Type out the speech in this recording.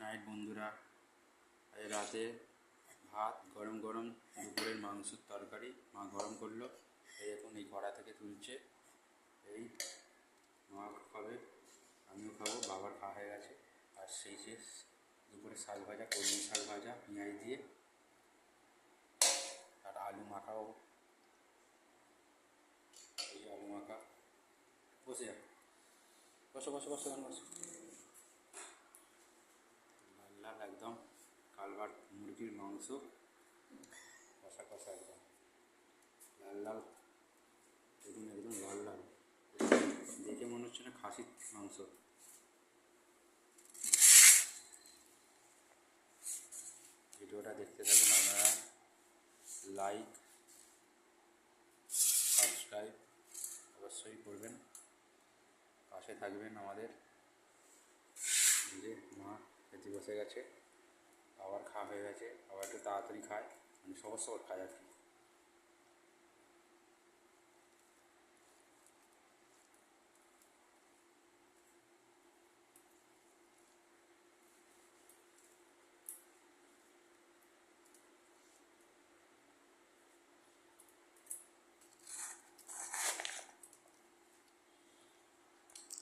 Night বন্ধুরা। আজ রাতে ভাত গরম গরম, দুপুরের মাংসের তরকারি মা গরম করলো। এই এখন এই কড়া থেকে তুলছে। এই মা খাবে, আমিও খাবো, বাবার খাওয়া হয়ে গেছে। আর সেই শেষ দুপুরে শাক ভাজা, কলমি শাক ভাজা পেঁয়াজ দিয়ে, আর আলু মাখাও। এই আলু মাখা। বসে যা, বসো বসো বসো বসো। লাল লাল একদম কালভার্ট মুরগির মাংস, কষা কষা একদম লাল লাল, দেখুন একদম লাল লাল, দেখে মনে হচ্ছে না খাসির মাংস। ভিডিওটা দেখতে থাকুন আপনারা, লাইক সাবস্ক্রাইব অবশ্যই করবেন, পাশে থাকবেন আমাদের। যে মা খেতে বসে গেছে, আবার খাওয়া হয়ে গেছে, আবার একটু তাড়াতাড়ি খায়, মানে সবার খায় আর কি।